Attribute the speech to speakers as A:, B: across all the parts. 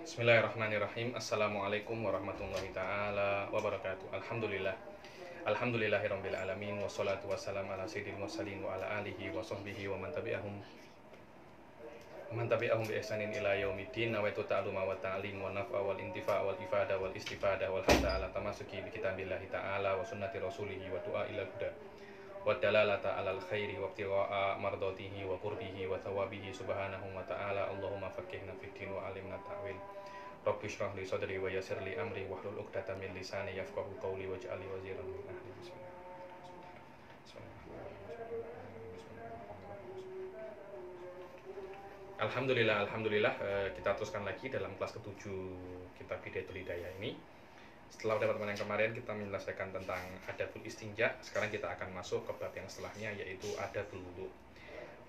A: Bismillahirrahmanirrahim. Assalamualaikum warahmatullahi ta'ala wabarakatuh. Alhamdulillah. Alhamdulillahirabbil alamin wassalatu wassalamu ala sayyidil mursalin wa ala alihi wa sahbihi wa man tabi'ahum bi ihsanin ila yaumiddin. Nawaitu ta'alluma wa ta'lim wa naf'a wal intifa' wal ifada wal istifada wal hatta ala tamasuki bi kitabillahi ta'ala wa sunnati rasulihi wa du'a ila huda wa dalalata alal khairi wa ibtigha'a mardatihi wa qurbihi wa thawabihi subhanahu wa ta'ala. Allahumma faqihna fid din wa alimna ta'wil. Rabbi shrah li sadri wa yassir li amri wahlul 'uqdatam min lisani yafqahu qawli waj'al li waziran min ahli. Alhamdulillah, kita teruskan lagi dalam kelas ke-7 kitab Hidayatul Hidayah ini. Setelah pertemuan yang kemarin kita menyelesaikan tentang adabul istinja, sekarang kita akan masuk ke bab yang setelahnya, yaitu adabul wudu.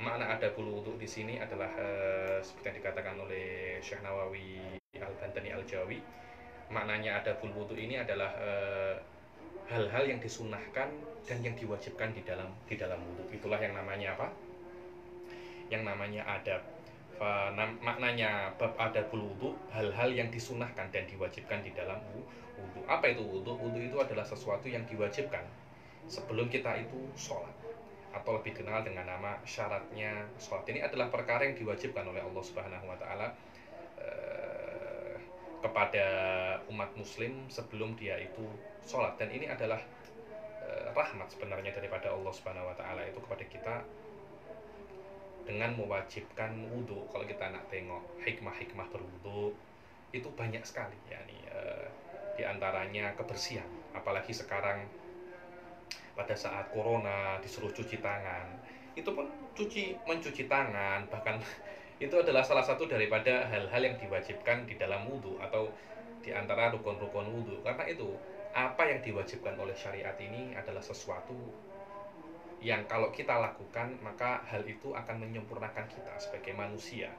A: Makna adabul wudu di sini adalah seperti yang dikatakan oleh Syekh Nawawi Al-Bantani Al-Jawi. Maknanya adabul wudu ini adalah hal-hal yang disunahkan dan yang diwajibkan di dalam wudu. Itulah yang namanya apa? Yang namanya adab. Maknanya bab adabul wudu, hal-hal yang disunahkan dan diwajibkan di dalam wudu. Apa itu wudu? Wudu itu adalah sesuatu yang diwajibkan sebelum kita itu sholat, atau lebih dikenal dengan nama syaratnya sholat. Ini adalah perkara yang diwajibkan oleh Allah Subhanahu wa Ta'ala kepada umat muslim sebelum dia itu sholat. Dan ini adalah rahmat sebenarnya daripada Allah Subhanahu wa Ta'ala itu kepada kita dengan mewajibkan wudhu. Kalau kita nak tengok hikmah-hikmah berwudhu itu banyak sekali, di antaranya kebersihan. Apalagi sekarang pada saat corona disuruh cuci tangan, itu pun mencuci tangan bahkan itu adalah salah satu daripada hal-hal yang diwajibkan di dalam wudhu atau di antara rukun-rukun wudhu. Karena itu apa yang diwajibkan oleh syariat ini adalah sesuatu yang kalau kita lakukan maka hal itu akan menyempurnakan kita sebagai manusia.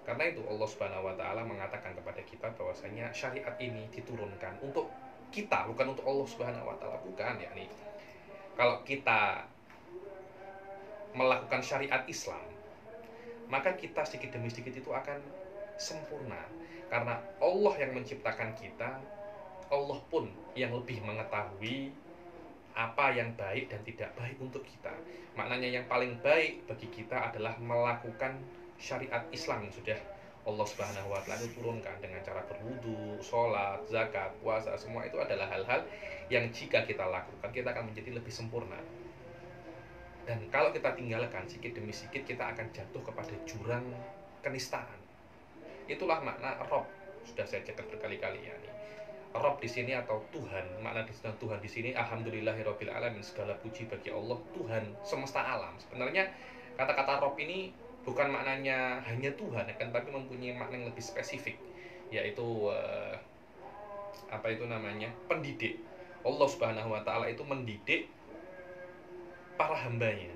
A: Karena itu Allah Subhanahu wa Ta'ala mengatakan kepada kita bahwasanya syariat ini diturunkan untuk kita, bukan untuk Allah Subhanahu wa Ta'ala, bukan. Kalau kita melakukan syariat Islam, maka kita sedikit demi sedikit itu akan sempurna. Karena Allah yang menciptakan kita, Allah pun yang lebih mengetahui apa yang baik dan tidak baik untuk kita. Maknanya yang paling baik bagi kita adalah melakukan syariat Islam yang sudah Allah Subhanahu wa Ta'ala turunkan dengan cara berwudu, sholat, zakat, puasa. Semua itu adalah hal-hal yang jika kita lakukan kita akan menjadi lebih sempurna. Dan kalau kita tinggalkan sedikit demi sedikit, kita akan jatuh kepada jurang kenistaan. Itulah makna Rob. Sudah saya cakap berkali-kali Rob di sini atau Tuhan. Makna Tuhan di sini alhamdulillahirabbil alamin, segala puji bagi Allah, Tuhan semesta alam. Sebenarnya kata-kata Rob ini bukan maknanya hanya Tuhan, tapi mempunyai makna yang lebih spesifik, yaitu pendidik. Allah Subhanahu wa Ta'ala itu mendidik para hambanya.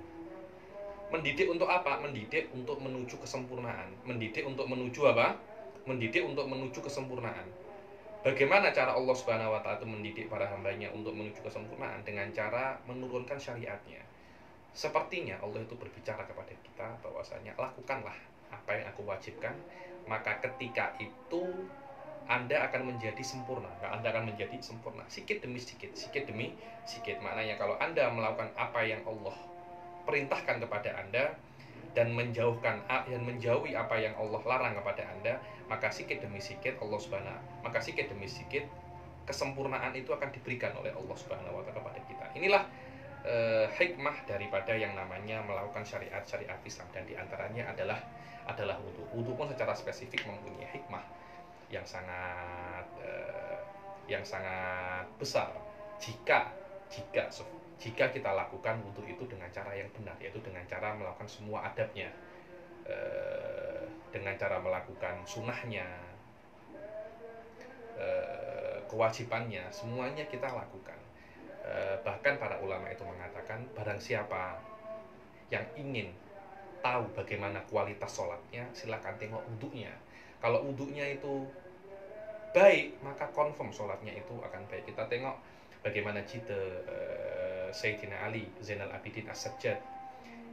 A: Mendidik untuk apa? Mendidik untuk menuju kesempurnaan. Mendidik untuk menuju apa? Mendidik untuk menuju kesempurnaan. Bagaimana cara Allah Subhanahu wa Ta'ala mendidik para hambanya untuk menuju kesempurnaan? Dengan cara menurunkan syariatnya. Sepertinya Allah itu berbicara kepada kita bahwasanya lakukanlah apa yang aku wajibkan, maka ketika itu Anda akan menjadi sempurna. Anda akan menjadi sempurna sedikit demi sedikit. Maknanya kalau Anda melakukan apa yang Allah perintahkan kepada Anda dan menjauhi apa yang Allah larang kepada Anda, maka sedikit demi sedikit kesempurnaan itu akan diberikan oleh Allah Subhanahu wa Ta'ala kepada kita. Inilah hikmah daripada yang namanya melakukan syariat Islam, dan diantaranya adalah wudu. Wudu pun secara spesifik mempunyai hikmah yang sangat besar jika kita lakukan wudu itu dengan cara yang benar, yaitu dengan cara melakukan semua adabnya, dengan cara melakukan sunnahnya, kewajibannya, semuanya kita lakukan. Bahkan para ulama itu mengatakan barang siapa yang ingin tahu bagaimana kualitas sholatnya, silakan tengok wudunya. Kalau wudunya itu baik, maka confirm sholatnya itu akan baik. Kita tengok bagaimana cita Sayyidina Ali Zainal Abidin As-Sajjad,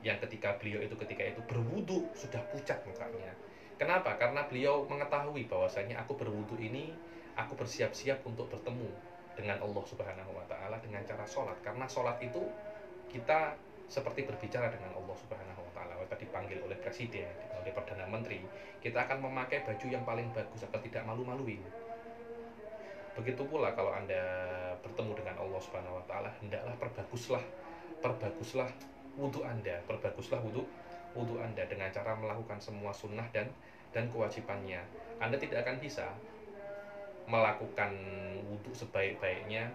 A: yang ketika itu berwudu sudah pucat mukanya. Kenapa? Karena beliau mengetahui bahwasanya aku berwudu ini, aku bersiap-siap untuk bertemu dengan Allah Subhanahu wa taala dengan cara sholat. Karena sholat itu kita seperti berbicara dengan Allah Subhanahu wa taala. Kita dipanggil oleh presiden, oleh perdana menteri, kita akan memakai baju yang paling bagus agar tidak malu-maluin. Begitu pula kalau Anda bertemu dengan Allah Subhanahu wa taala, hendaklah perbaguslah wudu Anda, perbaguslah wudu Anda dengan cara melakukan semua sunnah dan kewajibannya. Anda tidak akan bisa melakukan wudu sebaik-baiknya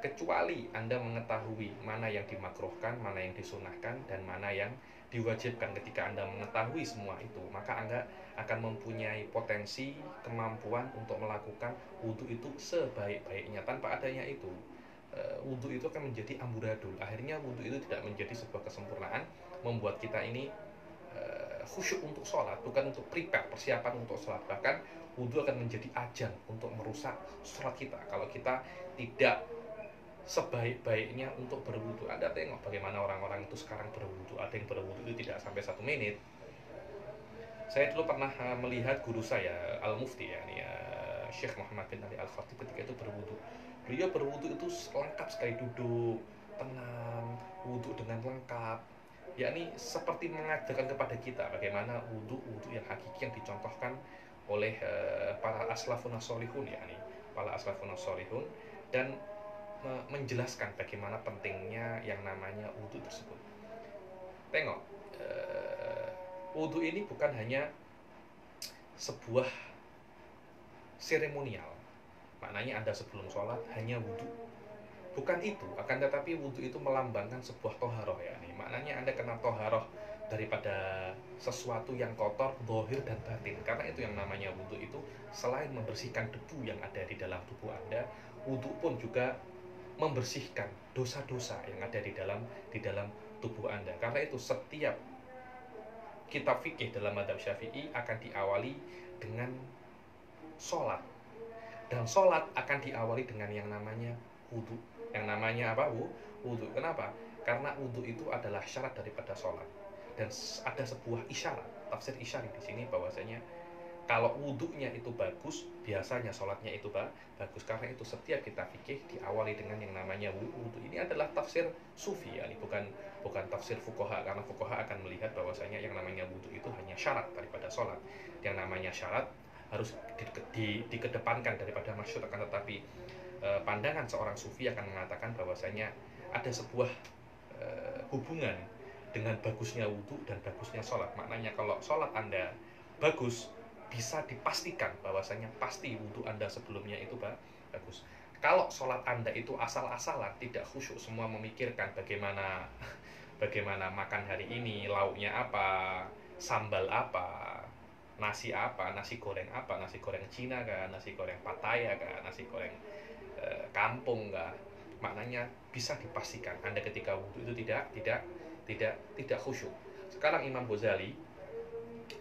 A: kecuali Anda mengetahui mana yang dimakruhkan, mana yang disunahkan, dan mana yang diwajibkan. Ketika Anda mengetahui semua itu, maka Anda akan mempunyai potensi, kemampuan untuk melakukan wudu itu sebaik-baiknya. Tanpa adanya itu, wudu itu akan menjadi amburadul. Akhirnya wudu itu tidak menjadi sebuah kesempurnaan, membuat kita ini khusyuk untuk sholat, bukan untuk prepare, persiapan untuk sholat. Bahkan wudu akan menjadi ajang untuk merusak sholat kita kalau kita tidak sebaik-baiknya untuk berwudu. Anda tengok bagaimana orang-orang itu sekarang berwudu. Ada yang berwudu itu tidak sampai 1 menit. Saya dulu pernah melihat guru saya, Al-Mufti Syekh Muhammad bin Ali Al-Khatib, ketika itu berwudu. Beliau berwudu itu lengkap sekali, duduk tenang, wudu dengan lengkap. Yakni seperti mengajarkan kepada kita bagaimana wudu yang hakiki yang dicontohkan oleh para aslafun as-solihun, para aslafun as-solihun, dan menjelaskan bagaimana pentingnya yang namanya wudu tersebut. Tengok, wudu ini bukan hanya sebuah seremonial, maknanya Anda sebelum sholat hanya wudu. Bukan itu, akan tetapi wudu itu melambangkan sebuah toharoh, maknanya Anda kena toharoh daripada sesuatu yang kotor, zahir dan batin. Karena itu yang namanya wudu itu, selain membersihkan debu yang ada di dalam tubuh Anda, wudu pun juga membersihkan dosa-dosa yang ada di dalam tubuh Anda. Karena itu setiap kitab fikih dalam mazhab Syafi'i akan diawali dengan sholat, dan sholat akan diawali dengan yang namanya wudu. Yang namanya apa? Wudu. Kenapa? Karena wudu itu adalah syarat daripada sholat. Dan ada sebuah isyarat, tafsir isyarat di sini bahwasanya kalau wudunya itu bagus, biasanya sholatnya itu bagus. Karena itu setiap kita fikih diawali dengan yang namanya wudu. Ini adalah tafsir sufi, bukan tafsir fuqaha, karena fuqaha akan melihat bahwasanya yang namanya wudu itu hanya syarat daripada sholat. Yang namanya syarat harus dikedepankan daripada masyhur. Akan tetapi pandangan seorang sufi akan mengatakan bahwasanya ada sebuah hubungan dengan bagusnya wudu dan bagusnya sholat. Maknanya kalau sholat Anda bagus, bisa dipastikan bahwasanya pasti wudu Anda sebelumnya itu bagus. Kalau sholat Anda itu asal-asalan, tidak khusyuk, semua memikirkan bagaimana makan hari ini, lauknya apa, sambal apa, nasi apa, nasi goreng apa, nasi goreng Cina kah, nasi goreng Pattaya kah, nasi goreng kampung kah, maknanya bisa dipastikan Anda ketika wudu itu tidak khusyuk. Sekarang Imam Ghazali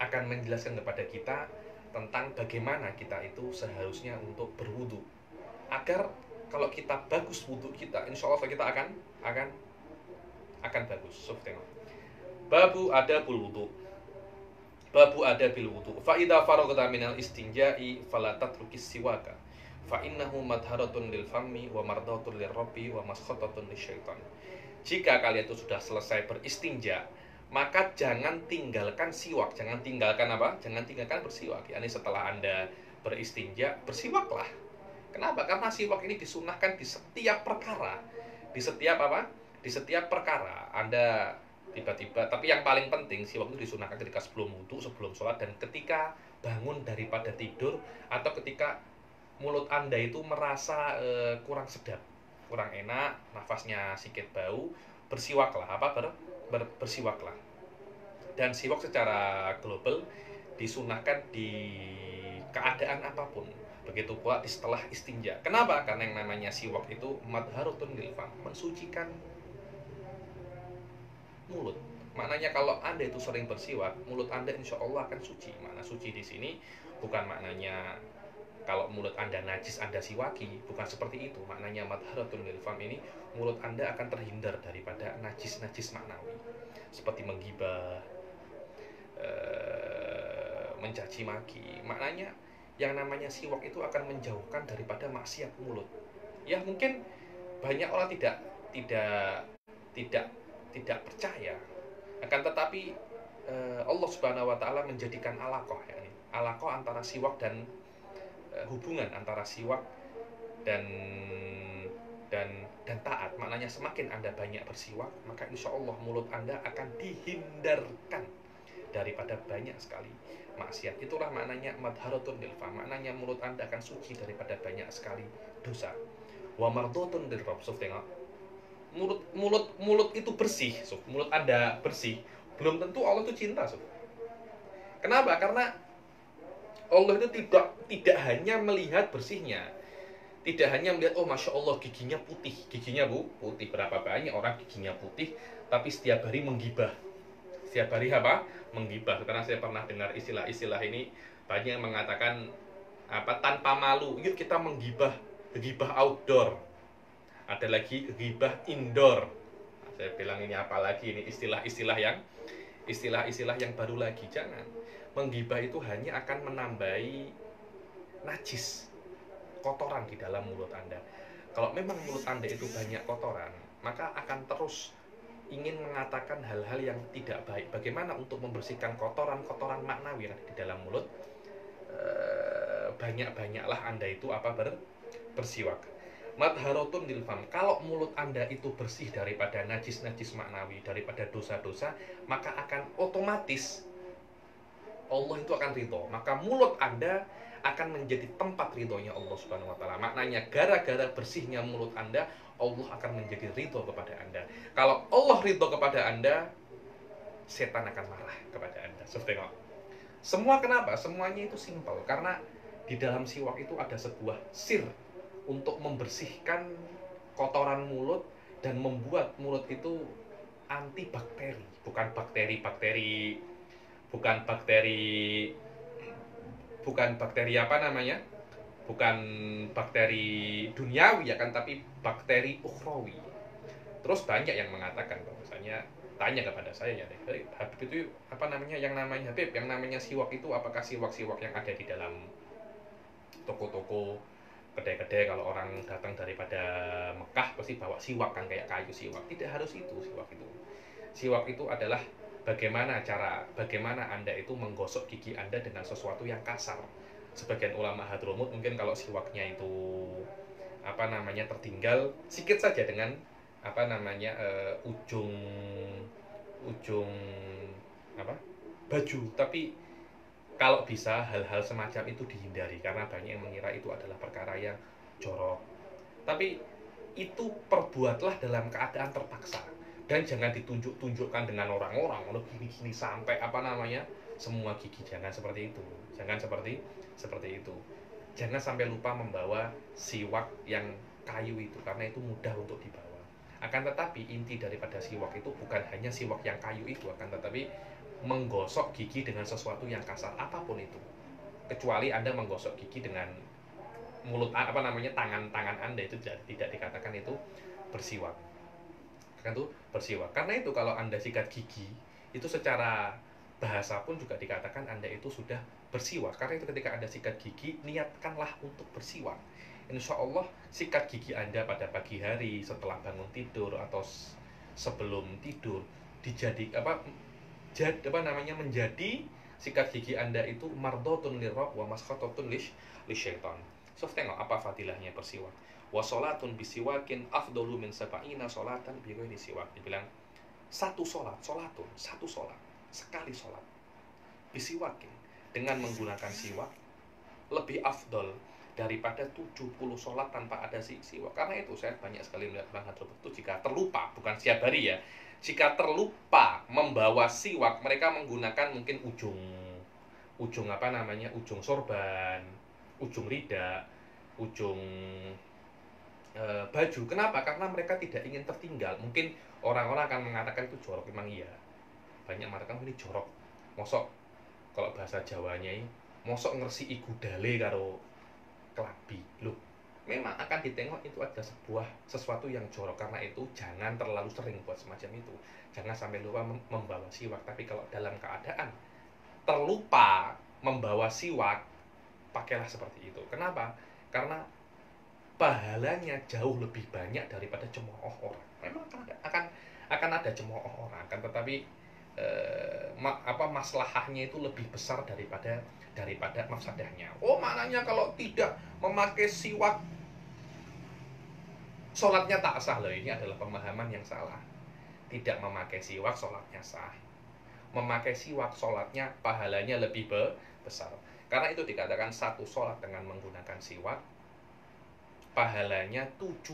A: akan menjelaskan kepada kita tentang bagaimana kita itu seharusnya untuk berwudu, agar kalau kita bagus wudu kita, insya Allah kita akan bagus. So, tengok. Babu adabul wudu. Babu adabil wudu. Fa idza faragta minal istinja'i fala tatrukis siwaka. Fa innahu madharatun lil fammi wa mardatun lir rabbi wa maskhatatun lisyaitan. Jika kalian itu sudah selesai beristinja, maka jangan tinggalkan siwak. Jangan tinggalkan apa? Jangan tinggalkan bersiwak. Yani setelah Anda beristinja, bersiwaklah. Kenapa? Karena siwak ini disunahkan di setiap perkara. Di setiap apa? Di setiap perkara. Anda tiba-tiba, tapi yang paling penting siwak itu disunahkan ketika sebelum wudu, sebelum sholat, dan ketika bangun daripada tidur, atau ketika mulut Anda itu merasa kurang sedap, kurang enak, nafasnya sedikit bau, bersiwaklah. Bersiwaklah. Dan siwak secara global disunahkan di keadaan apapun. Begitu pula setelah istinja. Kenapa? Karena yang namanya siwak itu madharutun lil fam, mensucikan mulut. Maknanya kalau Anda itu sering bersiwak, mulut Anda insya Allah akan suci. Makna suci di sini bukan maknanya kalau mulut Anda najis Anda siwaki, bukan seperti itu. Maknanya madharatun lil fam ini, mulut Anda akan terhindar daripada najis-najis maknawi, seperti menggibah, mencaci maki. Maknanya yang namanya siwak itu akan menjauhkan daripada maksiat mulut. Ya mungkin banyak orang tidak tidak tidak percaya, akan tetapi Allah Subhanahu wa taala menjadikan alaqah, yakni alaqah antara siwak dan hubungan antara siwak dan dan taat. Maknanya semakin Anda banyak bersiwak, maka insya Allah mulut Anda akan dihindarkan daripada banyak sekali maksiat. Itulah maknanya madharatun lil fam. Maknanya mulut Anda akan suci daripada banyak sekali dosa. Wa mardhatun lir rabb. Tengok. Mulut itu bersih, mulut Anda bersih. Belum tentu Allah itu cinta, Kenapa? Karena Allah itu tidak hanya melihat bersihnya, tidak hanya melihat oh masya Allah giginya putih, putih. Berapa banyak orang giginya putih tapi setiap hari menggibah, setiap hari apa? Menggibah. Karena saya pernah dengar istilah-istilah ini, banyak yang mengatakan tanpa malu, yuk kita menggibah, outdoor. Ada lagi gibah indoor. Saya bilang ini apalagi ini istilah-istilah yang baru lagi. Jangan. Menggibah itu hanya akan menambahi najis, kotoran di dalam mulut Anda. Kalau memang mulut Anda itu banyak kotoran, maka akan terus ingin mengatakan hal-hal yang tidak baik. Bagaimana untuk membersihkan kotoran-kotoran maknawi yang ada di dalam mulut? Banyak-banyaklah Anda itu bersiwak. Madharatun lil fam. Kalau mulut Anda itu bersih daripada najis-najis maknawi, daripada dosa-dosa, maka akan otomatis Allah itu akan ridho. Maka mulut Anda akan menjadi tempat ridhonya Allah Subhanahu wa taala. Maknanya gara-gara bersihnya mulut Anda, Allah akan menjadi ridho kepada Anda. Kalau Allah ridho kepada Anda, setan akan marah kepada Anda. Tengok. Semua kenapa? Semuanya itu simpel. Karena di dalam siwak itu ada sebuah sir untuk membersihkan kotoran mulut dan membuat mulut itu antibakteri. Bukan bakteri apa namanya? Bukan bakteri duniawi ya kan, tapi bakteri ukhrawi. Terus banyak yang mengatakan bahwasanya, tanya kepada saya ya, Habib itu apa namanya, yang namanya siwak itu apakah siwak-siwak yang ada di dalam toko-toko, kedai-kedai? Kalau orang datang daripada Mekah pasti bawa siwak kan, kayak kayu siwak. Tidak harus itu siwak itu. Siwak itu adalah bagaimana Anda itu menggosok gigi Anda dengan sesuatu yang kasar. Sebagian ulama Hadramut mungkin kalau siwaknya itu tertinggal sedikit saja dengan ujung baju, tapi kalau bisa hal-hal semacam itu dihindari karena banyak yang mengira itu adalah perkara yang jorok. Tapi itu perbuatlah dalam keadaan terpaksa dan jangan ditunjuk-tunjukkan dengan orang-orang gini-gini sampai semua gigi. Jangan seperti itu. Jangan seperti itu. Jangan sampai lupa membawa siwak yang kayu itu karena itu mudah untuk dibawa. Akan tetapi inti daripada siwak itu bukan hanya siwak yang kayu itu, akan tetapi menggosok gigi dengan sesuatu yang kasar apapun itu. Kecuali Anda menggosok gigi dengan mulut tangan Anda, itu tidak dikatakan itu bersiwak. Kan itu bersiwak. Karena itu kalau Anda sikat gigi itu secara bahasa pun juga dikatakan Anda itu sudah bersiwak. Karena itu ketika Anda sikat gigi, niatkanlah untuk bersiwak. Insya Allah sikat gigi Anda pada pagi hari setelah bangun tidur atau sebelum tidur menjadi sikat gigi Anda itu mardhatun lirrabb wa maskhatatun lisyaitan. Tengok apa fadilahnya bersiwak. Wa sholatun bisiwakin afdalu min sab'ina sholatan bighairi siwak. Dibilang satu sholat sekali sholat bisiwakin dengan menggunakan siwak lebih afdol daripada 70 sholat tanpa ada siwak. Karena itu saya banyak sekali melihat orang Hadramut itu jika terlupa, bukan setiap hari ya, jika terlupa membawa siwak, mereka menggunakan mungkin ujung sorban, ujung rida, ujung baju. Kenapa? Karena mereka tidak ingin tertinggal. Mungkin orang-orang akan mengatakan itu jorok. Memang iya, banyak mengatakan ini jorok. Mosok kalau bahasa Jawanya ini, mosok ngersiki gudale karo kelabi. Loh, memang akan ditengok itu ada sesuatu yang jorok. Karena itu jangan terlalu sering buat semacam itu. Jangan sampai lupa membawa siwak. Tapi kalau dalam keadaan terlupa membawa siwak, pakailah seperti itu. Kenapa? Karena pahalanya jauh lebih banyak daripada cemooh orang. Memang akan ada cemooh orang, kan, tetapi maslahahnya itu lebih besar daripada mafsadahnya. Oh, maknanya kalau tidak memakai siwak sholatnya tak sah. Loh, ini adalah pemahaman yang salah. Tidak memakai siwak sholatnya sah. Memakai siwak sholatnya pahalanya lebih besar. Karena itu dikatakan satu sholat dengan menggunakan siwak pahalanya 70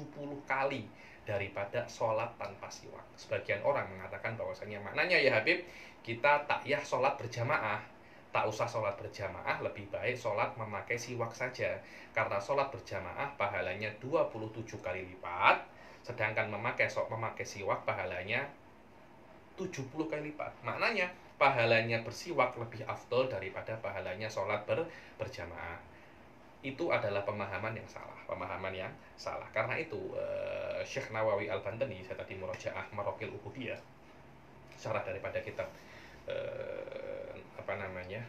A: kali daripada sholat tanpa siwak. Sebagian orang mengatakan bahwasanya maknanya ya Habib, kita takyah sholat berjamaah, tak usah sholat berjamaah, lebih baik sholat memakai siwak saja. Karena sholat berjamaah pahalanya 27 kali lipat, sedangkan memakai siwak pahalanya 70 kali lipat. Maknanya pahalanya bersiwak lebih afdol daripada pahalanya sholat berjamaah. Itu adalah pemahaman yang salah. Karena itu Syekh Nawawi Al-Bantani, saya tadi murojaah Marokil Ubudiyah, syarah daripada kitab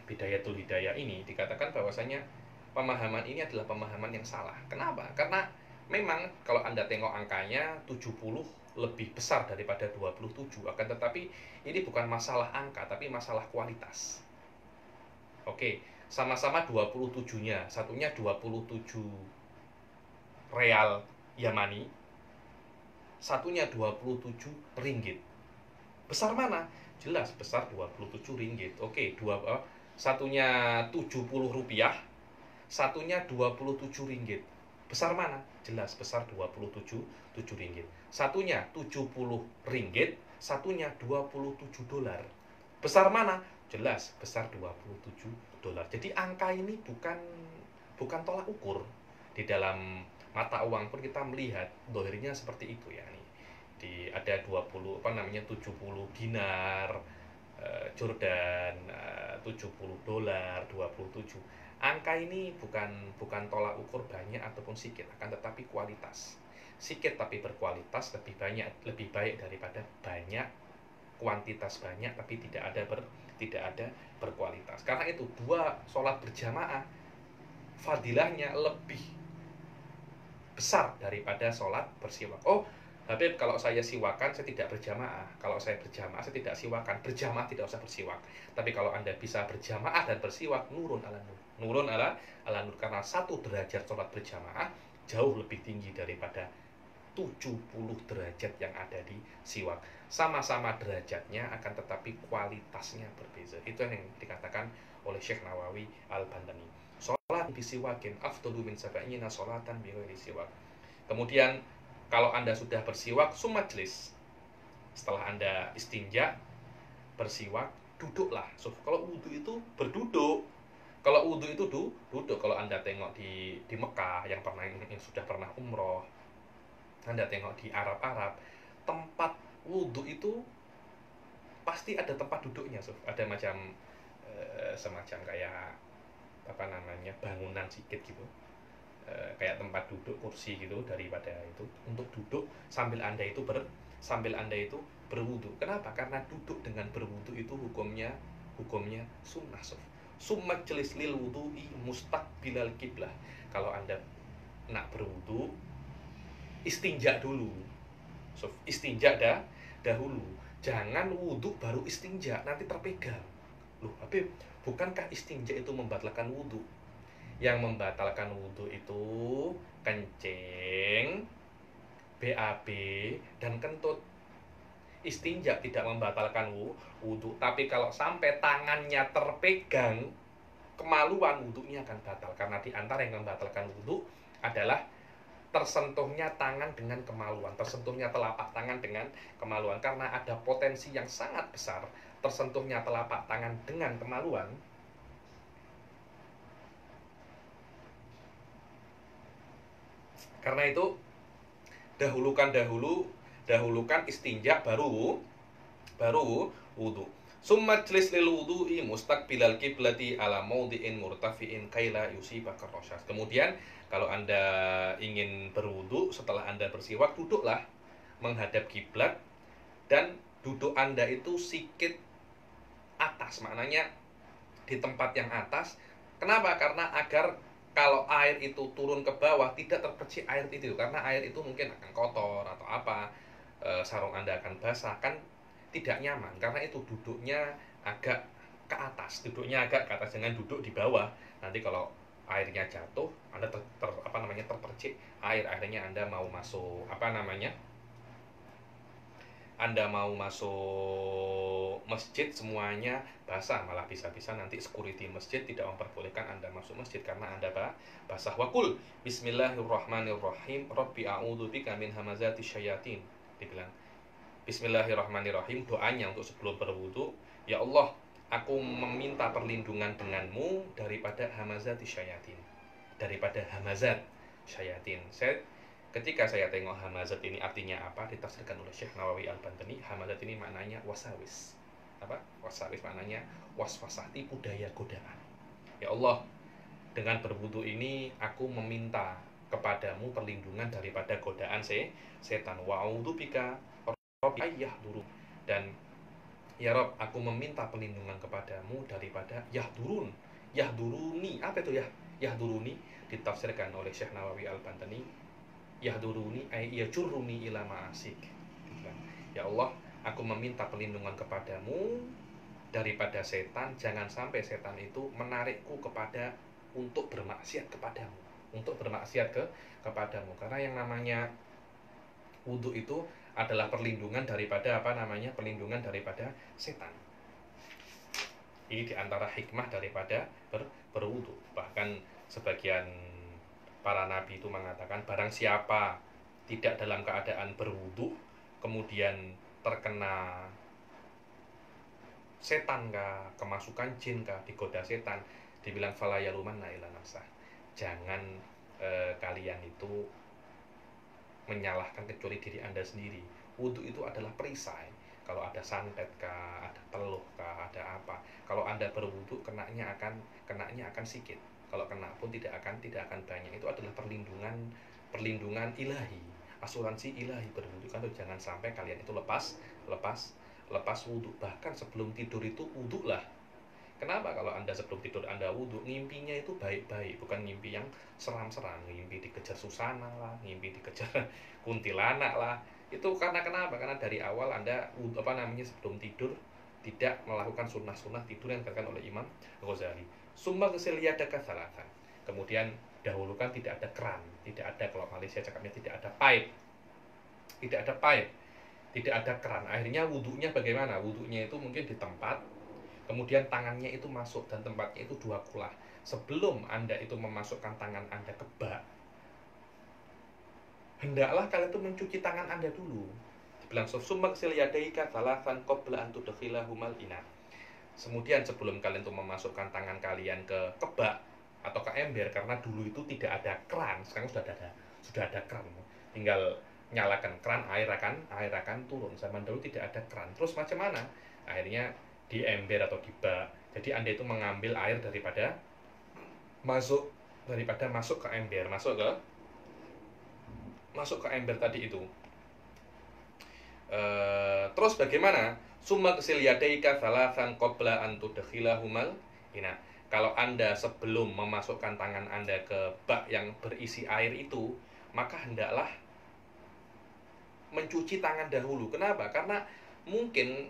A: Bidayatul Hidayah ini, dikatakan bahwasanya pemahaman ini adalah pemahaman yang salah. Kenapa? Karena memang kalau Anda tengok angkanya 70 lebih besar daripada 27, akan tetapi ini bukan masalah angka tapi masalah kualitas. Oke, sama-sama 27-nya, satunya 27 real Yamani, satunya 27 ringgit. Besar mana? Jelas besar 27 ringgit. Oke, satunya 70 rupiah, satunya 27 ringgit. Besar mana? Jelas besar 27 ringgit. Satunya 70 ringgit, satunya 27 dolar. Besar mana? Jelas besar 27 dolar. Jadi angka ini bukan tolak ukur. Di dalam mata uang pun kita melihat dohirnya seperti itu ya nih. Ada 70 dinar Jordan, 70 dolar, 27. Angka ini bukan tolak ukur banyak ataupun sedikit, akan tetapi kualitas. Sedikit tapi berkualitas lebih baik daripada banyak kuantitas banyak tapi tidak ada berkualitas. Karena itu dua sholat berjamaah fadilahnya lebih besar daripada sholat bersiwak. Oh Habib, kalau saya siwakan saya tidak berjamaah. Kalau saya berjamaah saya tidak siwakan. Berjamaah tidak usah bersiwak. Tapi kalau Anda bisa berjamaah dan bersiwak, nurun ala nur. Nurun ala nur, karena satu derajat sholat berjamaah jauh lebih tinggi daripada 70 derajat yang ada di siwak. Sama-sama derajatnya, akan tetapi kualitasnya berbeza. Itu yang dikatakan oleh Syekh Nawawi Al-Bantani. Sholat bisiwakin afdalu min sab'ina sholatan bighairi siwak. Kemudian kalau Anda sudah bersiwak, sumajlis. Setelah Anda istinja, bersiwak, duduklah. So, kalau wudhu itu berduduk. Kalau wudhu itu duduk. Kalau Anda tengok di Mekah yang sudah pernah umroh, Anda tengok di Arab, tempat wudhu itu pasti ada tempat duduknya. So, ada semacam kayak bangunan sedikit gitu. Kayak tempat duduk kursi gitu, daripada itu untuk duduk sambil Anda itu berwudu. Kenapa? Karena duduk dengan berwudu itu hukumnya sunnah. Sumajlis lil wudu'i mustaqbilal qiblah. Kalau Anda nak berwudu, istinja dulu. Istinja dahulu. Jangan wudu baru istinja, nanti terpegang. Loh, Habib, bukankah istinja itu membatalkan wudu? Yang membatalkan wudhu itu kencing, BAB, dan kentut. Istinja tidak membatalkan wudhu, tapi kalau sampai tangannya terpegang, kemaluan, wudhunya akan batal. Karena di antara yang membatalkan wudhu adalah tersentuhnya tangan dengan kemaluan, tersentuhnya telapak tangan dengan kemaluan. Karena ada potensi yang sangat besar tersentuhnya telapak tangan dengan kemaluan. Karena itu dahulukan istinja baru wudu. Sumajlis lil wudu'i mustaqbilal qiblati ala mawdi'in murtafi'in kaila yusibaka rasyas. Kemudian kalau Anda ingin berwudu setelah Anda bersiwak, duduklah menghadap kiblat, dan duduk Anda itu sikit atas, maknanya di tempat yang atas. Kenapa? Karena agar kalau air itu turun ke bawah tidak terpercik air itu, karena air itu mungkin akan kotor atau apa, sarung Anda akan basah, kan tidak nyaman. Karena itu duduknya agak ke atas, jangan duduk di bawah. Nanti kalau airnya jatuh, Anda terpercik airnya, Anda mau masuk Anda mau masuk masjid semuanya basah, malah bisa-bisa nanti security masjid tidak memperbolehkan Anda masuk masjid karena Anda basah. Waqul bismillahirrahmanirrahim rabbi a'udzubika min hamazati syayatin. Dibilang bismillahirrahmanirrahim, doanya untuk sebelum berwudu, ya Allah, aku meminta perlindungan denganmu daripada hamazati syayatin, daripada hamazat syayatin. Ketika saya tengok hamazat ini artinya apa, ditafsirkan oleh Syekh Nawawi Al-Bantani, hamazat ini maknanya wasawis. Apa? Wasawis maknanya waswasah, tipu daya, godaan. Ya Allah, dengan berwudu ini aku meminta kepadamu perlindungan daripada godaan setan. Wa'udzubika rabbi yahdurun. Dan ya Rob, aku meminta perlindungan kepadamu daripada yahduruni. Apa itu yahduruni? Ditafsirkan oleh Syekh Nawawi Al-Bantani, yahduruni ay yajurruni ila ma'asik. Ya Allah, aku meminta perlindungan kepadamu daripada setan, jangan sampai setan itu menarikku untuk bermaksiat kepadamu. Karena yang namanya wudu itu adalah perlindungan daripada perlindungan daripada setan. Ini diantara hikmah daripada berwudu. Bahkan sebagian para nabi itu mengatakan, barang siapa tidak dalam keadaan berwudu kemudian terkena setan kah, kemasukan jin kah, digoda setan, dibilang fala yalumanna ila nafsah. Jangan kalian itu menyalahkan kecuali diri Anda sendiri. Wudu itu adalah perisai. Kalau ada santet kah, ada teluh kah, ada apa, kalau Anda berwudu kenanya akan sedikit. Kalau kena pun tidak akan banyak. Itu adalah perlindungan ilahi, asuransi ilahi berwudu. Kan jangan sampai kalian itu lepas wudu. Bahkan sebelum tidur itu wudu lah. Kenapa? Kalau Anda sebelum tidur Anda wudu, ngimpinya itu baik-baik, bukan ngimpi yang seram-seram, ngimpi dikejar susana lah, ngimpi dikejar kuntilanak lah. Itu karena kenapa? Karena dari awal Anda sebelum tidur tidak melakukan sunnah-sunnah tidur yang dikatakan oleh Imam Ghazali. Summa ghsil yadaka thalathan. Kemudian dahulukan tidak ada keran, tidak ada, kalau Malaysia cakapnya tidak ada pipe. Tidak ada keran. Akhirnya wudunya bagaimana? Wudunya itu mungkin di tempat, kemudian tangannya itu masuk, dan tempatnya itu 2 kulah. Sebelum Anda itu memasukkan tangan Anda ke bak, hendaklah kalian itu mencuci tangan Anda dulu. Dibilang summa ghsil yadaika thalathan qabla an tudkhilahumal ina. Kemudian sebelum kalian tuh memasukkan tangan kalian ke bak atau ke ember, karena dulu itu tidak ada keran, sekarang sudah ada keran. Tinggal nyalakan keran, air akan turun. Zaman dulu tidak ada keran. Terus macam mana? Akhirnya di ember atau di bak. Jadi Anda itu mengambil air daripada masuk ke ember, masuk ke ember tadi itu. Terus bagaimana? Summa ghsil yadaika thalathan qabla an tudkhilahumal ina. Kalau Anda sebelum memasukkan tangan Anda ke bak yang berisi air itu, maka hendaklah mencuci tangan dahulu. Kenapa? Karena mungkin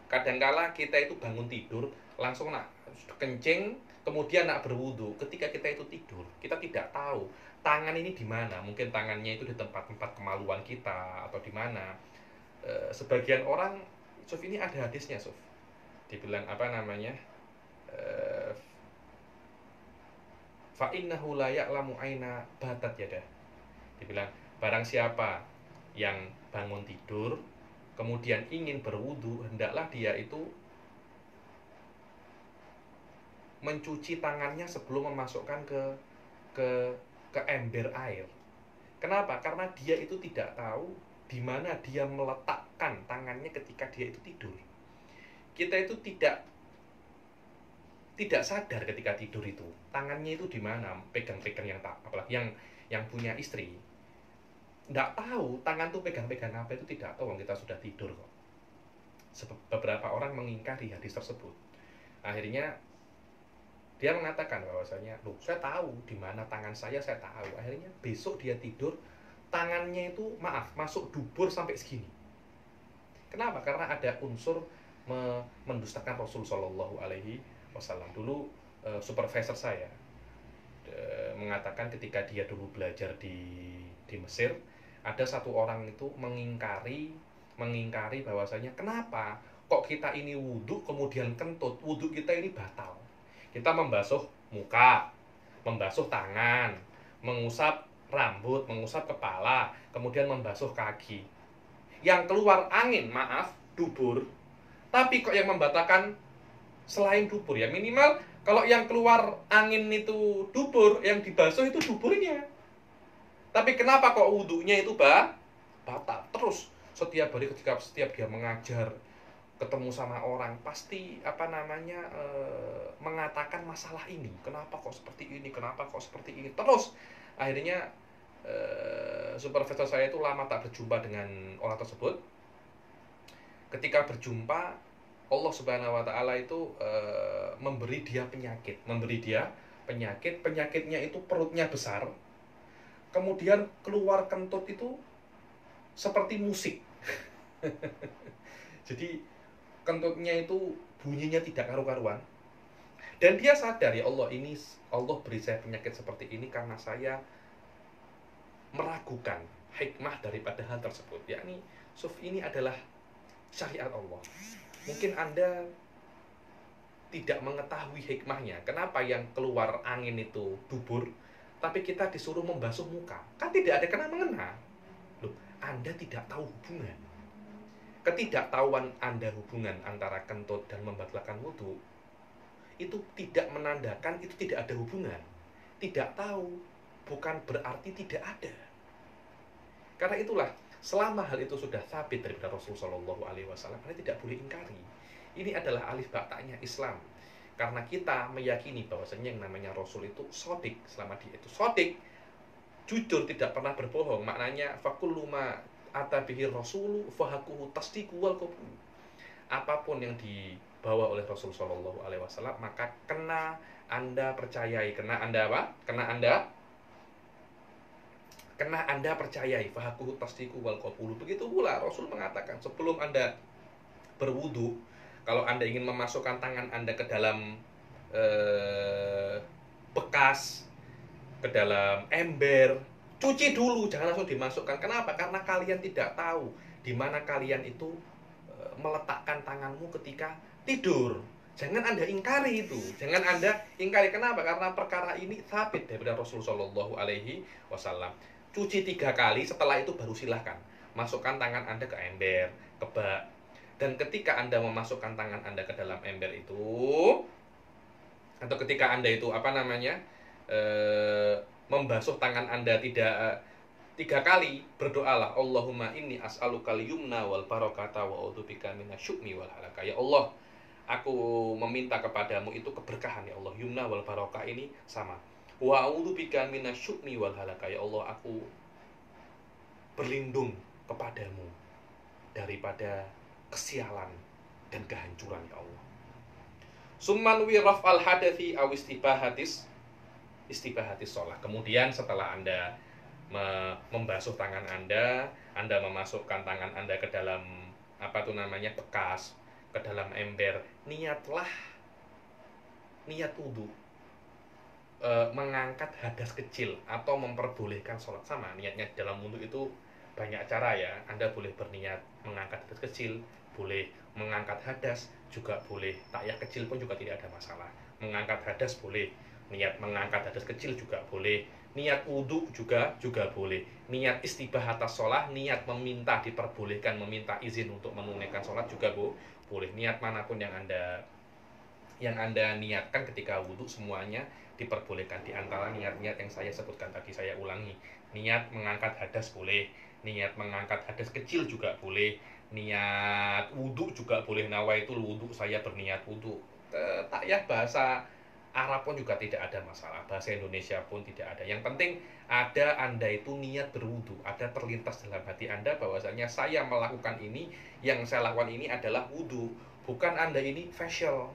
A: kadangkala kita itu bangun tidur langsung kencing, kemudian berwudu. Ketika kita itu tidur, kita tidak tahu tangan ini di mana. Mungkin tangannya itu di tempat-tempat kemaluan kita atau di mana. Sebagian orang, Suf, ini ada hadisnya, Suf. Dibilang fa innahu la ya'lamu aina batat yadah. Dibilang barang siapa yang bangun tidur kemudian ingin berwudu, hendaklah dia itu mencuci tangannya sebelum memasukkan ke ember air. Kenapa? Karena dia itu tidak tahu di mana dia meletakkan tangannya ketika dia itu tidur. Kita itu tidak sadar ketika tidur itu tangannya itu di mana, pegang-pegang yang apalagi yang punya istri, tidak tahu tangan tuh pegang-pegang apa, itu tidak tahu, kita sudah tidur kok. Beberapa orang mengingkari hadis tersebut. Akhirnya Dia mengatakan bahwasanya, loh saya tahu di mana tangan saya tahu. Akhirnya besok dia tidur, tangannya itu masuk dubur sampai segini. Kenapa? Karena ada unsur mendustakan Rasul Shallallahu Alaihi Wasallam. Dulu supervisor saya mengatakan ketika dia dulu belajar di Mesir, ada satu orang itu mengingkari bahwasanya kenapa kok kita ini wudhu kemudian kentut, wudhu kita ini batal. Kita membasuh muka, membasuh tangan, mengusap rambut, mengusap kepala, kemudian membasuh kaki. Yang keluar angin, maaf, dubur. Tapi kok yang membatalkan selain dubur ya, minimal kalau yang keluar angin itu dubur, yang dibasuh itu duburnya. Tapi kenapa kok wudhunya itu batal? Terus setiap hari setiap dia mengajar, ketemu sama orang, pasti mengatakan masalah ini. Kenapa kok seperti ini? Kenapa kok seperti ini? Terus akhirnya supervisor saya itu lama tak berjumpa dengan orang tersebut. Ketika berjumpa, Allah Subhanahu wa taala itu memberi dia penyakit, penyakitnya itu perutnya besar. Kemudian keluar kentut itu seperti musik. Jadi kentutnya itu bunyinya tidak karu-karuan. Dan dia sadar, ya Allah, Allah beri saya penyakit seperti ini karena saya meragukan hikmah daripada hal tersebut. Yakni ini adalah syariat Allah. Mungkin Anda tidak mengetahui hikmahnya. Kenapa yang keluar angin itu dubur, tapi kita disuruh membasuh muka? Kan tidak ada kena-mengena. Loh, Anda tidak tahu hubungan. Ketidaktahuan Anda hubungan antara kentut dan membatalkan wudhu, itu tidak menandakan itu tidak ada hubungan. Tidak tahu bukan berarti tidak ada. Karena itulah, selama hal itu sudah sabit dari Rasulullah SAW, Anda tidak boleh ingkari. Ini adalah alif baktanya Islam. Karena kita meyakini bahwasanya yang namanya Rasul itu sodik. Selama dia itu sodik, jujur, tidak pernah berbohong. Maknanya fakullu ma atabihi rasulu fahakuhu tasdiqu wal qabul. Apapun yang dibawa oleh Rasul Shallallahu Alaihi Wasallam, maka kena Anda percayai. Kena Anda apa? Kena Anda percayai. Fahakuhu tasdiqu wal qabul. Begitu pula Rasul mengatakan, sebelum Anda berwudu, kalau Anda ingin memasukkan tangan Anda ke dalam bekas, ke dalam ember, cuci dulu, jangan langsung dimasukkan. Kenapa? Karena kalian tidak tahu di mana kalian itu meletakkan tanganmu ketika tidur. Jangan Anda ingkari itu. Jangan Anda ingkari. Kenapa? Karena perkara ini sabit daripada Rasulullah Shallallahu Alaihi Wasallam. Cuci 3 kali, setelah itu baru silahkan masukkan tangan Anda ke ember, ke bak. Dan ketika Anda memasukkan tangan Anda ke dalam ember itu, atau ketika Anda itu membasuh tangan Anda tidak 3 kali, berdoalah, Allahumma inni as'alukal yumna wal barakata wa a'udzubika minasyu'mi wal halaka. Ya Allah, aku meminta kepadamu itu keberkahan, ya Allah. Yumna wal barakah ini sama. Wa a'udzubika minasyu'mi wal halaka. Ya Allah, aku berlindung kepadamu daripada kesialan dan kehancuran, ya Allah. Summan wi raf'al hadathi aw istibahatis sholah. Kemudian setelah Anda membasuh tangan Anda memasukkan tangan Anda ke dalam bekas, ke dalam ember, niat wudu, mengangkat hadas kecil atau memperbolehkan sholat. Sama niatnya dalam wudu itu banyak cara ya. Anda boleh berniat mengangkat hadas kecil, boleh mengangkat hadas, juga boleh takyah kecil pun juga tidak ada masalah. Mengangkat hadas boleh, niat mengangkat hadas kecil juga boleh, niat wudu juga boleh, niat istibahatas sholat, niat diperbolehkan meminta izin untuk menunaikan sholat juga boleh. Niat manapun yang Anda niatkan ketika wudu, semuanya diperbolehkan. Di antara niat-niat yang saya sebutkan tadi, saya ulangi, niat mengangkat hadas boleh, niat mengangkat hadas kecil juga boleh, niat wudu juga boleh. Nawaitul wudu, saya berniat wudu. Takyah bahasa Arab pun juga tidak ada masalah, bahasa Indonesia pun tidak ada. Yang penting ada Anda itu niat berwudu, ada terlintas dalam hati Anda bahwasanya saya melakukan ini, yang saya lakukan ini adalah wudu. Bukan Anda ini facial,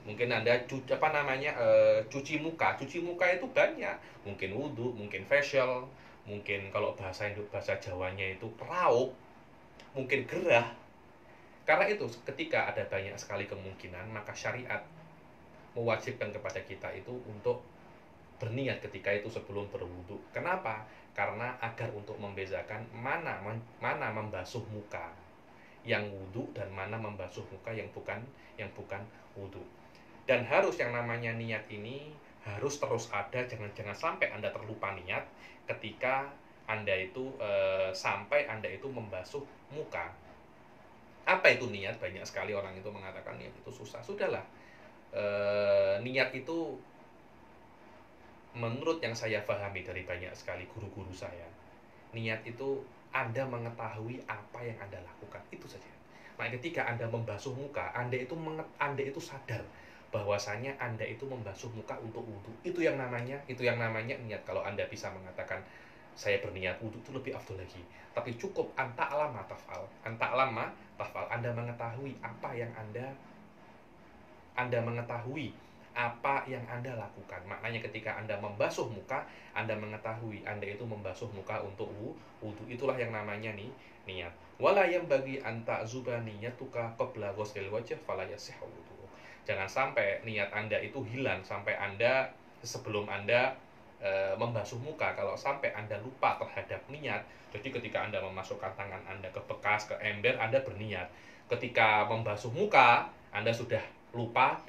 A: Mungkin Anda cuci muka. Cuci muka itu banyak. Mungkin wudhu, mungkin facial, mungkin kalau bahasa Jawanya itu rauk, mungkin gerah. Karena itu ketika ada banyak sekali kemungkinan, maka syariat mewajibkan kepada kita itu untuk berniat ketika itu sebelum berwudu. Kenapa? Karena agar untuk membedakan mana membasuh muka yang wudu dan mana membasuh muka yang bukan wudu. Dan harus yang namanya niat ini harus terus ada, jangan sampai Anda terlupa niat ketika Anda itu sampai Anda itu membasuh muka. Apa itu niat? Banyak sekali orang itu mengatakan niat itu susah. Sudahlah, niat itu menurut yang saya pahami dari banyak sekali guru-guru saya, niat itu Anda mengetahui apa yang Anda lakukan, itu saja. Nah, ketika Anda membasuh muka, Anda itu sadar bahwasanya Anda itu membasuh muka untuk wudhu. Itu yang namanya niat. Kalau Anda bisa mengatakan saya berniat wudhu, itu lebih afdol lagi. Tapi cukup anta lama tafal. Anda mengetahui apa yang Anda mengetahui apa yang Anda lakukan. Maknanya ketika Anda membasuh muka, Anda mengetahui Anda itu membasuh muka untuk wudu. Itulah yang namanya niat. Wala yang bagi anta zuba niyatuka qabla ghuslil wajh fala yasihhu wudu. Jangan sampai niat Anda itu hilang sampai sebelum Anda membasuh muka. Kalau sampai Anda lupa terhadap niat, jadi ketika Anda memasukkan tangan Anda ke bekas, ke ember, Anda berniat. Ketika membasuh muka, Anda sudah lupa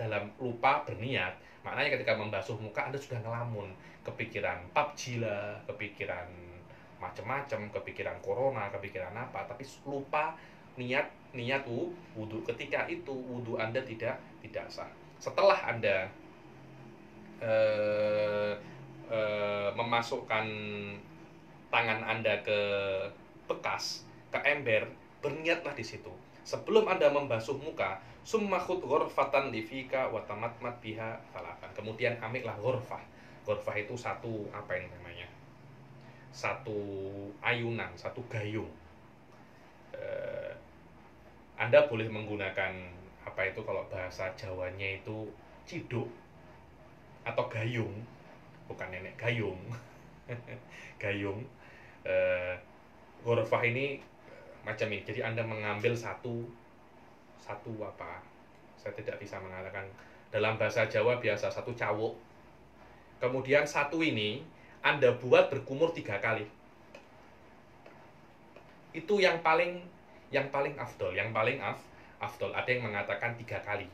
A: berniat. Maknanya ketika membasuh muka Anda sudah ngelamun, kepikiran PUBG lah, kepikiran macam-macam, kepikiran corona, kepikiran apa, tapi lupa niat wudhu. Ketika itu wudhu Anda tidak sah. Setelah Anda memasukkan tangan Anda ke bekas, ke ember, berniatlah di situ. Sebelum Anda membasuh muka, summa khud ghurfatan lifika wa tamatmat biha salatan. Kemudian ambillah ghurfah. Ghurfah itu satu ayunan, satu gayung. Anda boleh menggunakan kalau bahasa Jawanya itu ciduk atau gayung, bukan nenek gayung. Gayung. Ghurfah ini macam ini. Jadi Anda mengambil satu saya tidak bisa mengatakan dalam bahasa Jawa biasa, satu cawuk. Kemudian satu ini Anda buat berkumur 3 kali. Itu yang paling afdol, afdol. Ada yang mengatakan 3 kali.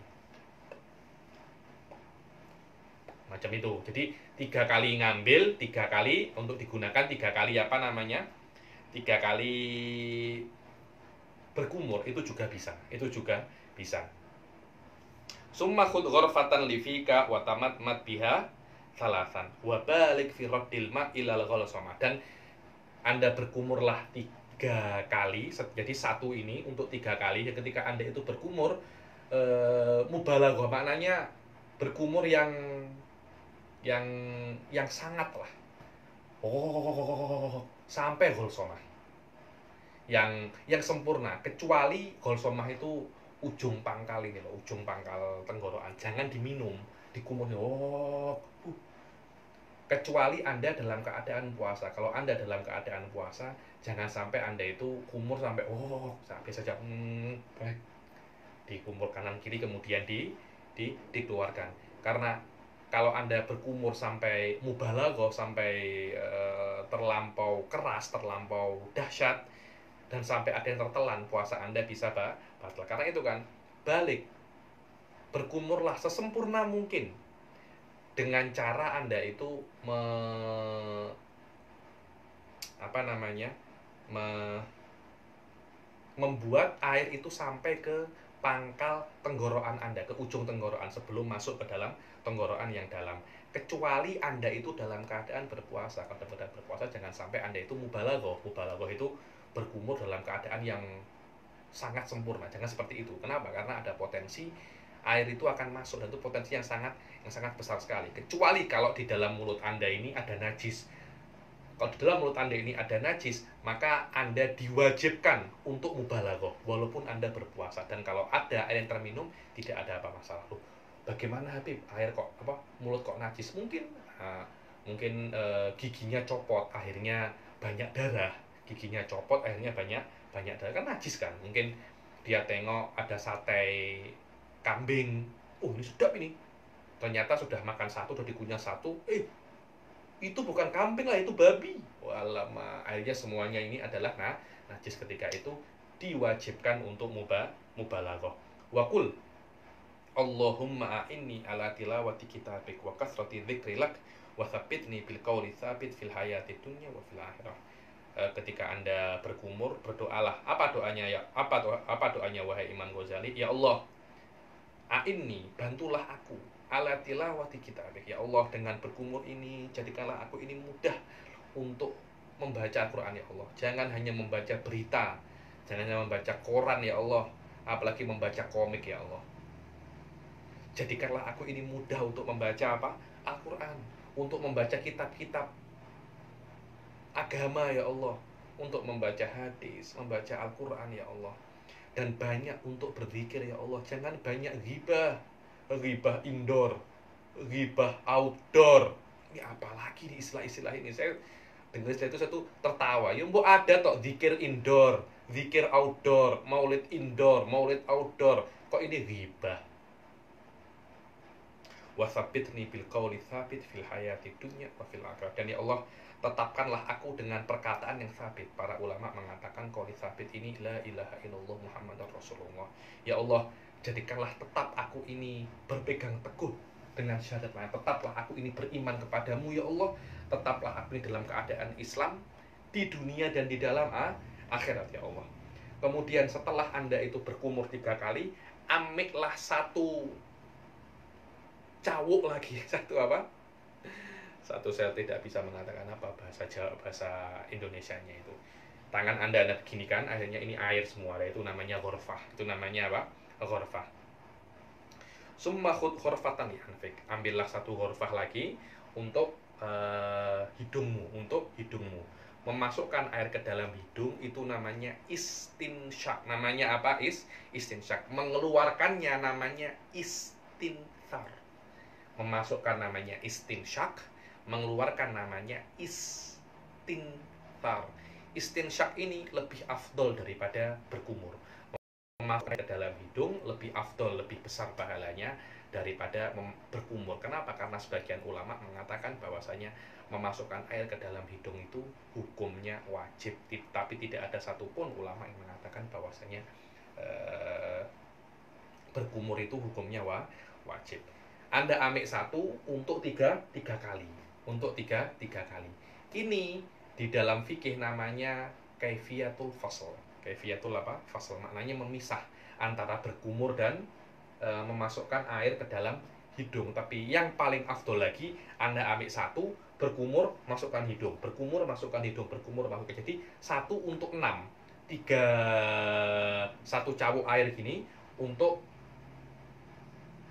A: Macam itu. Jadi 3 kali ngambil, 3 kali untuk digunakan, 3 kali 3 kali berkumur, itu juga bisa. Summa khud ghurfatan lifika wa tamatmat biha salasan wa balik fi raddil ma ilal ghalsama. Dan Anda berkumurlah 3 kali. Jadi satu ini untuk 3 kali. Dan ketika Anda itu berkumur, mubalaghah, maknanya berkumur yang sangat lah. Sampai ghalsama. Yang sempurna, kecuali ghalsomah itu ujung pangkal ini loh, ujung pangkal tenggorokan, jangan diminum, dikumur. Kecuali Anda dalam keadaan puasa. Kalau Anda dalam keadaan puasa, jangan sampai Anda itu kumur sampai sampai saja dikumur kanan kiri kemudian dikeluarkan. Karena kalau Anda berkumur sampai mubalaghah, sampai terlampau keras, terlampau dahsyat, dan sampai ada yang tertelan, puasa Anda bisa batal. Karena itu kan, balik, berkumurlah sesempurna mungkin dengan cara Anda itu membuat air itu sampai ke pangkal tenggorokan Anda, ke ujung tenggorokan sebelum masuk ke dalam tenggorokan yang dalam. Kecuali Anda itu dalam keadaan berpuasa. Kalau dalam keadaan berpuasa, jangan sampai Anda itu mubalaghah. Mubalaghah itu berkumur dalam keadaan yang sangat sempurna. Jangan seperti itu. Kenapa? Karena ada potensi air itu akan masuk, dan itu potensi yang sangat besar sekali. Kecuali kalau di dalam mulut Anda ini ada najis. Kalau di dalam mulut Anda ini ada najis, maka Anda diwajibkan untuk mubalaghah walaupun Anda berpuasa. Dan kalau ada air yang terminum, tidak ada apa masalah. bagaimana Habib, air kok apa, mulut kok najis? Mungkin giginya copot, akhirnya banyak darah. Giginya copot, akhirnya banyak banyak darah, kan najis kan? Mungkin dia tengok ada sate kambing, oh ini sedap ini. Ternyata sudah makan satu, sudah dikunyah satu, itu bukan kambing lah, itu babi. Walama, akhirnya semuanya ini adalah najis. Ketika itu diwajibkan untuk mubalaghah. Wakul Allahumma a'inni ala tilawati kitabik wa kasrati dzikrilak wa tsabbitni bil qawli tsabit fil hayati dunya wa fil akhirah. Ketika Anda berkumur, berdoalah. Apa doanya ya? Apa doanya wahai Imam Ghazali? Ya Allah, a'inni, bantulah aku ala tilawati kitabik. Ya Allah, dengan berkumur ini jadikanlah aku ini mudah untuk membaca Al-Qur'an ya Allah. Jangan hanya membaca berita, jangan hanya membaca koran ya Allah, apalagi membaca komik ya Allah. Jadikanlah aku ini mudah untuk membaca apa? Al-Qur'an, untuk membaca kitab-kitab agama ya Allah, untuk membaca hadis, membaca Al-Qur'an ya Allah. Dan banyak untuk berzikir ya Allah. Jangan banyak ghibah indoor, ghibah outdoor. Ini apalagi nih istilah-istilah ini? Saya dengar istilah itu satu tertawa. Ya mbok ada tok zikir indoor, zikir outdoor, maulid indoor, maulid outdoor. Kok ini ghibah? Wasabbitni bil qawli tsabit fil hayati dunya wa fil akhirah. Dan ya Allah, tetapkanlah aku dengan perkataan yang sabit. Para ulama mengatakan qawli sabit ini la ilaha illallah Muhammadar Rasulullah. Ya Allah, jadikanlah tetap aku ini berpegang teguh dengan syahadat la. Tetaplah aku ini beriman kepadamu ya Allah. Tetaplah aku ini dalam keadaan Islam di dunia dan di dalam akhirat ya Allah. Kemudian setelah Anda itu berkumur 3 kali, ambillah satu cawuk lagi, satu apa? Satu, saya tidak bisa mengatakan apa bahasa Jawa, bahasa Indonesianya itu. Tangan Anda beginikan, akhirnya ini air semua, itu namanya ghurfah. Itu namanya apa? Ghurfah. Summa khud ghurfatan ya anfik. Ambillah satu ghurfah lagi untuk hidungmu, memasukkan air ke dalam hidung itu namanya istinsyak. Namanya apa? Istinsyak. Mengeluarkannya namanya istinthar. Memasukkan namanya istinsyak, mengeluarkan namanya istinthar. Istinsyak ini lebih afdol daripada berkumur. Memasukkan ke dalam hidung lebih afdol, lebih besar pahalanya daripada berkumur. Kenapa? Karena sebagian ulama mengatakan bahwasanya memasukkan air ke dalam hidung itu hukumnya wajib, tapi tidak ada satupun ulama yang mengatakan bahwasanya berkumur itu hukumnya wajib. Anda ambil satu untuk tiga kali. Untuk tiga kali. Ini di dalam fikih namanya kaifiyatul fasl. Kaifiyatul apa? Fasl. Maknanya memisah antara berkumur dan memasukkan air ke dalam hidung. Tapi yang paling afdol lagi, Anda ambil satu, berkumur, masukkan hidung. Berkumur, masukkan hidung. Berkumur, masukkan. Jadi 1 untuk 6. 1 cawuk air gini untuk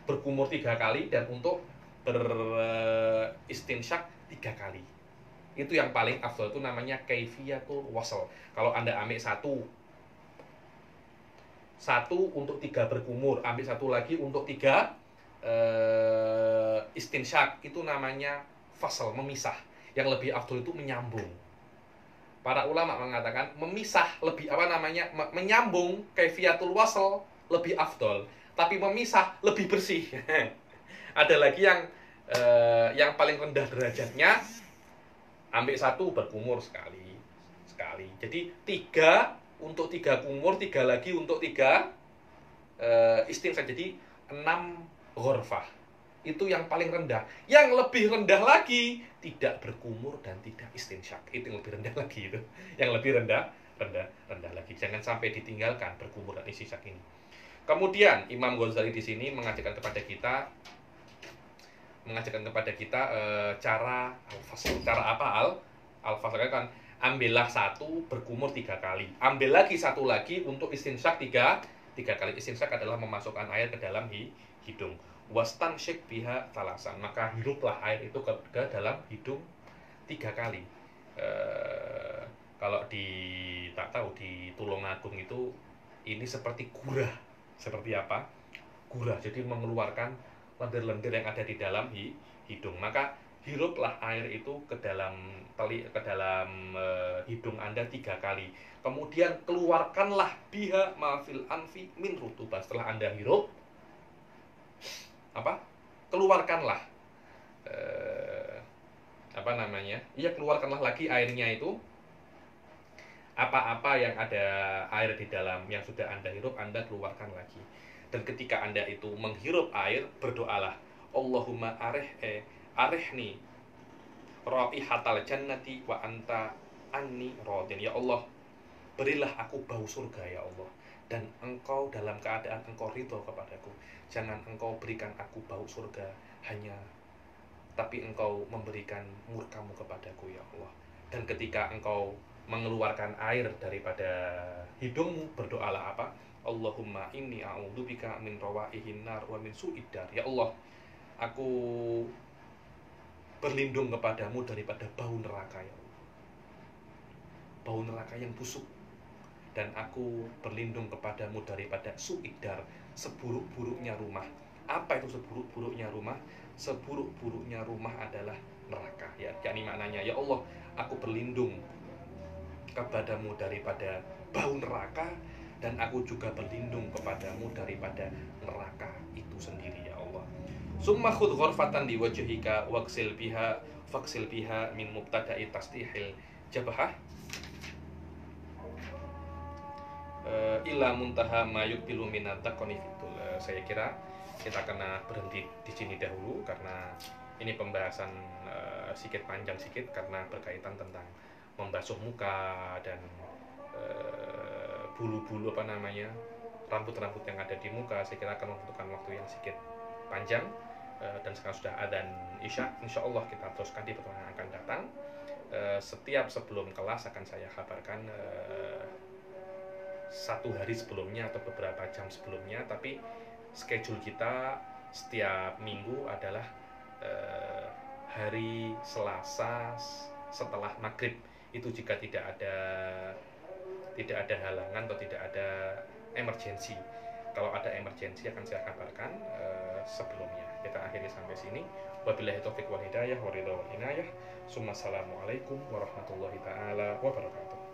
A: berkumur 3 kali dan untuk beristinsyak 3 kali. Itu yang paling afdol, itu namanya kaifiyatul wasl. Kalau Anda ambil satu untuk 3 berkumur, ambil satu lagi untuk 3 istinsyak, itu namanya fasl, memisah. Yang lebih afdol itu menyambung. Para ulama mengatakan memisah lebih menyambung kaifiyatul wasl lebih afdol. Tapi memisah lebih bersih. Ada lagi yang paling rendah derajatnya, ambil satu berkumur sekali. Jadi 3 untuk 3 kumur, 3 lagi untuk 3 istinsyak. Jadi 6 ghurfah. Itu yang paling rendah. Yang lebih rendah lagi tidak berkumur dan tidak istinsyak. Itu yang lebih rendah lagi itu. Yang lebih rendah lagi. Jangan sampai ditinggalkan berkumur dan istinsyak ini. Kemudian Imam Ghazali di sini mengajarkan kepada kita cara al-fasl. Cara apa al-fasl kan? Ambillah satu, berkumur 3 kali. Ambil lagi satu lagi untuk istinsyak 3 kali. Istinsyak adalah memasukkan air ke dalam hidung. Wastansyik biha talasan. Maka hiruplah air itu ke dalam hidung 3 kali. Kalau di Tulungagung itu ini seperti gurah. Seperti apa? Gurah. Jadi mengeluarkan lendir-lendir yang ada di dalam hidung. Maka hiruplah air itu ke dalam hidung Anda 3 kali. Kemudian keluarkanlah biha mafil anfi min rutubah. Setelah Anda hirup, keluarkanlah keluarkanlah lagi airnya itu. Apa-apa yang ada air di dalam yang sudah Anda hirup, Anda keluarkan lagi. Dan ketika Anda itu menghirup air, berdoalah, Allahumma arihni raihatal jannati wa anta anni radin. Ya Allah, berilah aku bau surga ya Allah, dan Engkau dalam keadaan Engkau ridho kepadaku. Jangan Engkau berikan aku bau surga hanya, tapi Engkau memberikan murkamu kepadaku ya Allah. Dan ketika Engkau mengeluarkan air daripada hidungmu, berdoalah apa? Allahumma inni a'udzubika min rawaihin nar wa min su'idar. Ya Allah, aku berlindung kepadamu daripada bau neraka ya Allah, bau neraka yang busuk. Dan aku berlindung kepadamu daripada su'idar, seburuk-buruknya rumah. Apa itu seburuk-buruknya rumah? Seburuk-buruknya rumah adalah neraka ya. Yakni maknanya, ya Allah, aku berlindung kepadamu daripada bau neraka, dan aku juga berlindung kepadamu daripada neraka itu sendiri ya Allah. Summa khudh ghurfatan li wajhika waksil biha min mubtada'i tasdihil jabhah ila muntaha ma yuqbilu min at-taqani fitul. Saya kira kita kena berhenti di sini dahulu karena ini pembahasan sedikit panjang sedikit karena berkaitan tentang membasuh muka dan bulu-bulu rambut-rambut yang ada di muka. Saya kira akan membutuhkan waktu yang sedikit panjang, dan sekarang sudah adzan Isya. Insyaallah kita teruskan di pertemuan yang akan datang. Setiap sebelum kelas akan saya kabarkan 1 hari sebelumnya atau beberapa jam sebelumnya, tapi schedule kita setiap minggu adalah hari Selasa setelah maghrib. Itu jika tidak ada halangan atau tidak ada emergensi. Kalau ada emergensi akan saya kabarkan sebelumnya. Kita akhiri sampai sini. Wabillahi taufiq wal hidayah wa ridha wal inayah. Assalamualaikum warahmatullahi taala wabarakatuh.